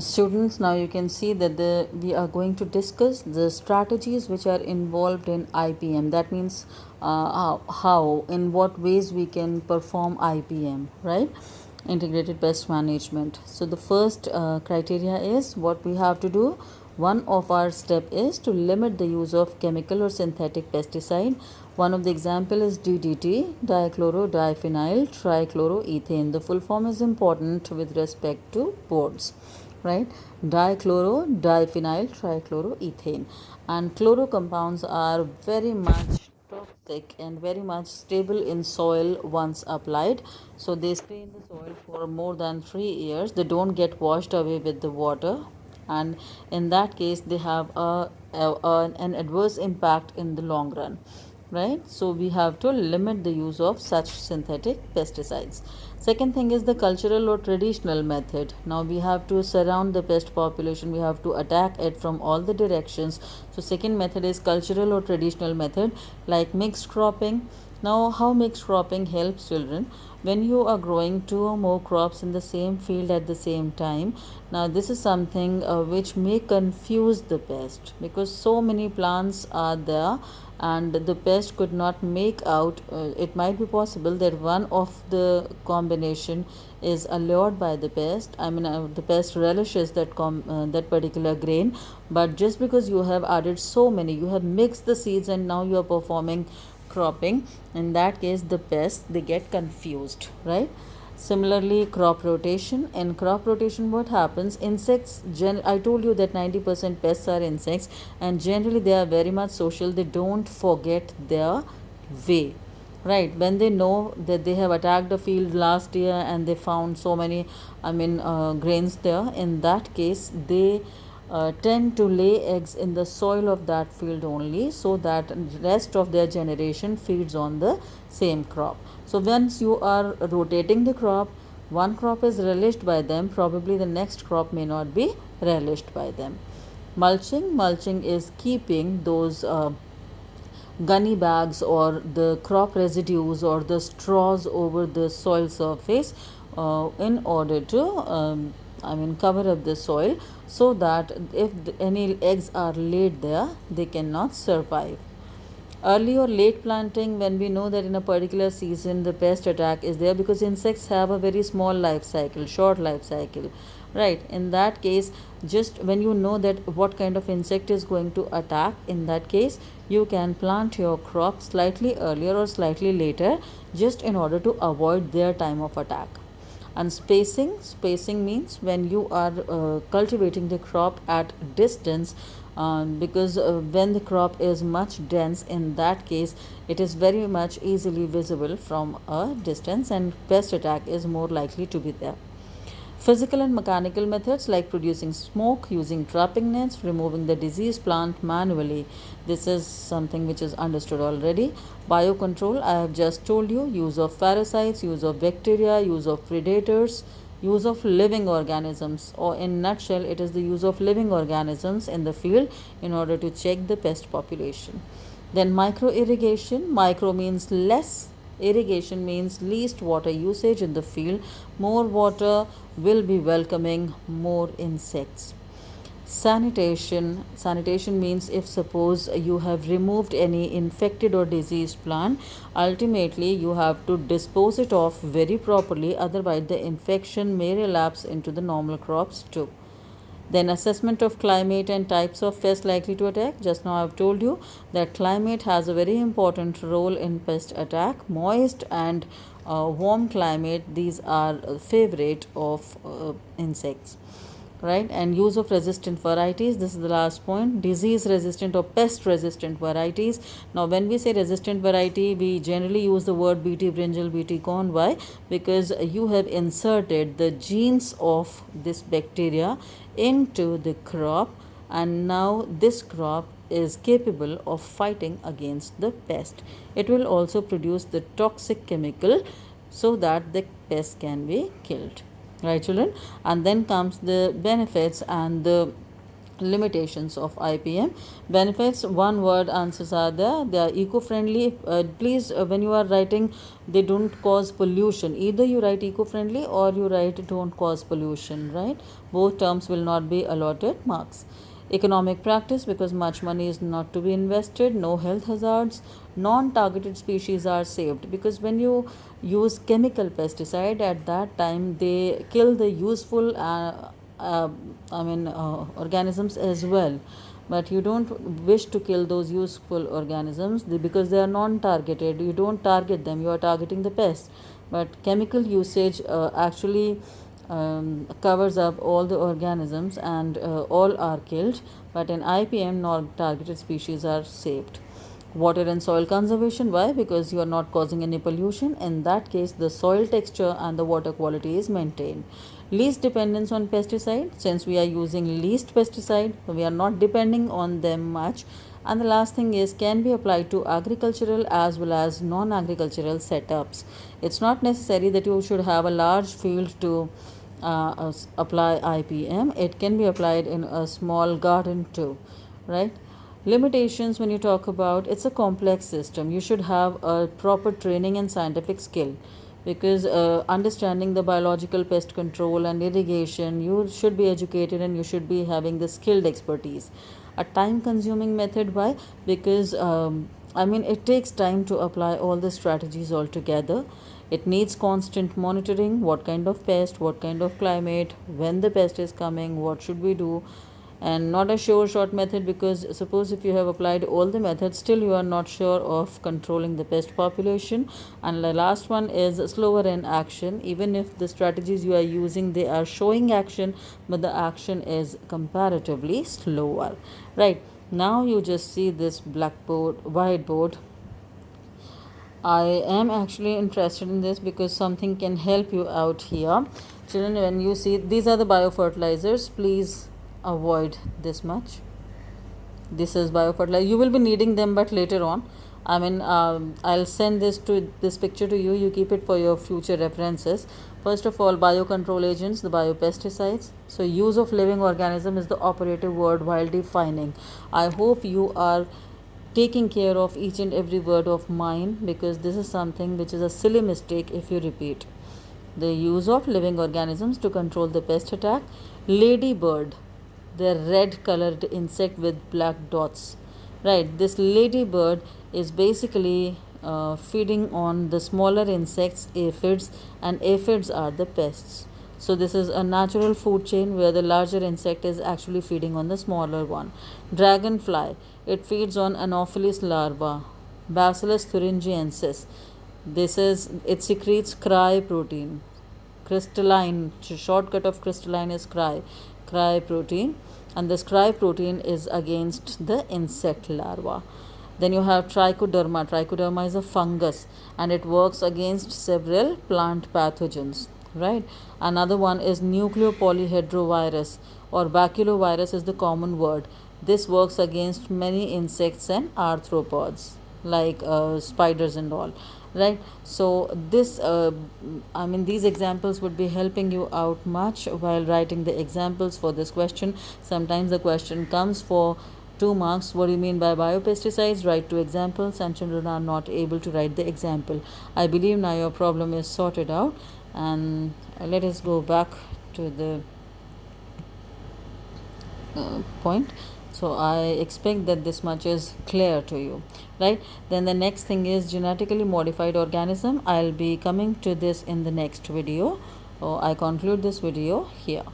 Students, now you can see that we are going to discuss the strategies which are involved in IPM. That means in what ways we can perform IPM, right? Integrated Pest Management. So the first criteria is what we have to do. One of our step is to limit the use of chemical or synthetic pesticide. One of the example is DDT, dichloro-diphenyl trichloroethane. The full form is important with respect to boards, right? Dichloro-diphenyl trichloroethane. And chloro compounds are very much toxic and very much stable in soil once applied, so they stay in the soil for more than 3 years. They don't get washed away with the water, and in that case they have an adverse impact in the long run, right? So we have to limit the use of such synthetic pesticides. Second thing is the cultural or traditional method. Now we have to surround the pest population, we have to attack it from all the directions. So second method is cultural or traditional method, like mixed cropping. Now, how mixed cropping helps children? When you are growing two or more crops in the same field at the same time, now this is something which may confuse the pest, because so many plants are there and the pest could not make out. It might be possible that one of the combination is allured by the pest. I mean, the pest relishes that particular grain, but just because you have added so many, you have mixed the seeds and now you are performing cropping, in that case the pests, they get confused, right? Similarly, crop rotation. In crop rotation, what happens? Insects, I told you that 90% pests are insects, and generally they are very much social. They don't forget their way, right? When they know that they have attacked a field last year and they found so many, grains there, in that case they tend to lay eggs in the soil of that field only, so that rest of their generation feeds on the same crop. So once you are rotating the crop, one crop is relished by them, probably the next crop may not be relished by them. Mulching is keeping those gunny bags or the crop residues or the straws over the soil surface in order to cover up the soil, so that if any eggs are laid there, they cannot survive. Early or late planting, when we know that in a particular season the pest attack is there, because insects have a very small life cycle, short life cycle, right? In that case, just when you know that what kind of insect is going to attack, in that case you can plant your crop slightly earlier or slightly later, just in order to avoid their time of attack. And spacing means when you are cultivating the crop at distance, because when the crop is much dense, in that case it is very much easily visible from a distance and pest attack is more likely to be there. Physical and mechanical methods, like producing smoke, using trapping nets, removing the diseased plant manually. This is something which is understood already. Biocontrol, I have just told you, use of parasites, use of bacteria, use of predators, use of living organisms, or in nutshell it is the use of living organisms in the field in order to check the pest population. Then micro irrigation. Micro means less, irrigation means least water usage in the field. More water will be welcoming more insects. Sanitation means if suppose you have removed any infected or diseased plant, ultimately you have to dispose it off very properly, otherwise the infection may relapse into the normal crops too. Then assessment of climate and types of pests likely to attack. Just now I've told you that climate has a very important role in pest attack. Moist and warm climate, these are favorite of insects, right? And use of resistant varieties, this is the last point. Disease resistant or pest resistant varieties. Now when we say resistant variety, we generally use the word bt brinjal, bt corn. Why? Because you have inserted the genes of this bacteria into the crop, and now this crop is capable of fighting against the pest. It will also produce the toxic chemical so that the pest can be killed, right children? And then comes the benefits and the Limitations of IPM. Benefits, one word answers are there. They are eco-friendly. Please, when you are writing, they don't cause pollution. Either you write eco-friendly or you write don't cause pollution, right? Both terms will not be allotted marks. Economic practice, because much money is not to be invested. No health hazards. Non-targeted species are saved, because when you use chemical pesticide, at that time they kill the useful uh, organisms as well, but you don't wish to kill those useful organisms because they are non-targeted. You don't target them, you are targeting the pests. But chemical usage actually covers up all the organisms, and all are killed. But in IPM, non-targeted species are saved. Water and soil conservation, why? Because you are not causing any pollution. In that case, the soil texture and the water quality is maintained. Least dependence on pesticide, since we are using least pesticide, we are not depending on them much. And the last thing is, can be applied to agricultural as well as non-agricultural setups. It's not necessary that you should have a large field to apply IPM. It can be applied in a small garden too, right? Limitations, when you talk about, it's a complex system. You should have a proper training and scientific skill, because understanding the biological pest control and irrigation, you should be educated and you should be having the skilled expertise. A time consuming method, why? Because it takes time to apply all the strategies all together. It needs constant monitoring: what kind of pest, what kind of climate, when the pest is coming, what should we do. And not a sure shot method, because suppose if you have applied all the methods, still you are not sure of controlling the pest population. And the last one is slower in action. Even if the strategies you are using, they are showing action, but the action is comparatively slower, right? Now you just see this blackboard, whiteboard. I am actually interested in this because something can help you out here. Children, when you see these are the biofertilizers, please avoid this much. This is biofertilizer. You will be needing them, but later on. I'll send this picture to you. You keep it for your future references. First of all, biocontrol agents, the biopesticides. So, use of living organism is the operative word while defining. I hope you are taking care of each and every word of mine, because this is something which is a silly mistake if you repeat. The use of living organisms to control the pest attack. Ladybird, the red colored insect with black dots, right? This ladybird is basically feeding on the smaller insects, aphids, and aphids are the pests. So this is a natural food chain where the larger insect is actually feeding on the smaller one. Dragonfly, it feeds on Anopheles larva. Bacillus thuringiensis, it secretes cry protein. Crystalline, shortcut of crystalline is cry protein, and this cry protein is against the insect larva. Then you have trichoderma is a fungus, and it works against several plant pathogens, right? Another one is nucleopolyhedrovirus, or baculovirus is the common word. This works against many insects and arthropods, like spiders and all, right? So these examples would be helping you out much while writing the examples for this question. Sometimes the question comes for 2 marks. What do you mean by biopesticides? Write 2 examples, and children are not able to write the example. I believe now your problem is sorted out, and let us go back to the point. So I expect that this much is clear to you, right? Then the next thing is genetically modified organism. I'll be coming to this in the next video. I conclude this video here.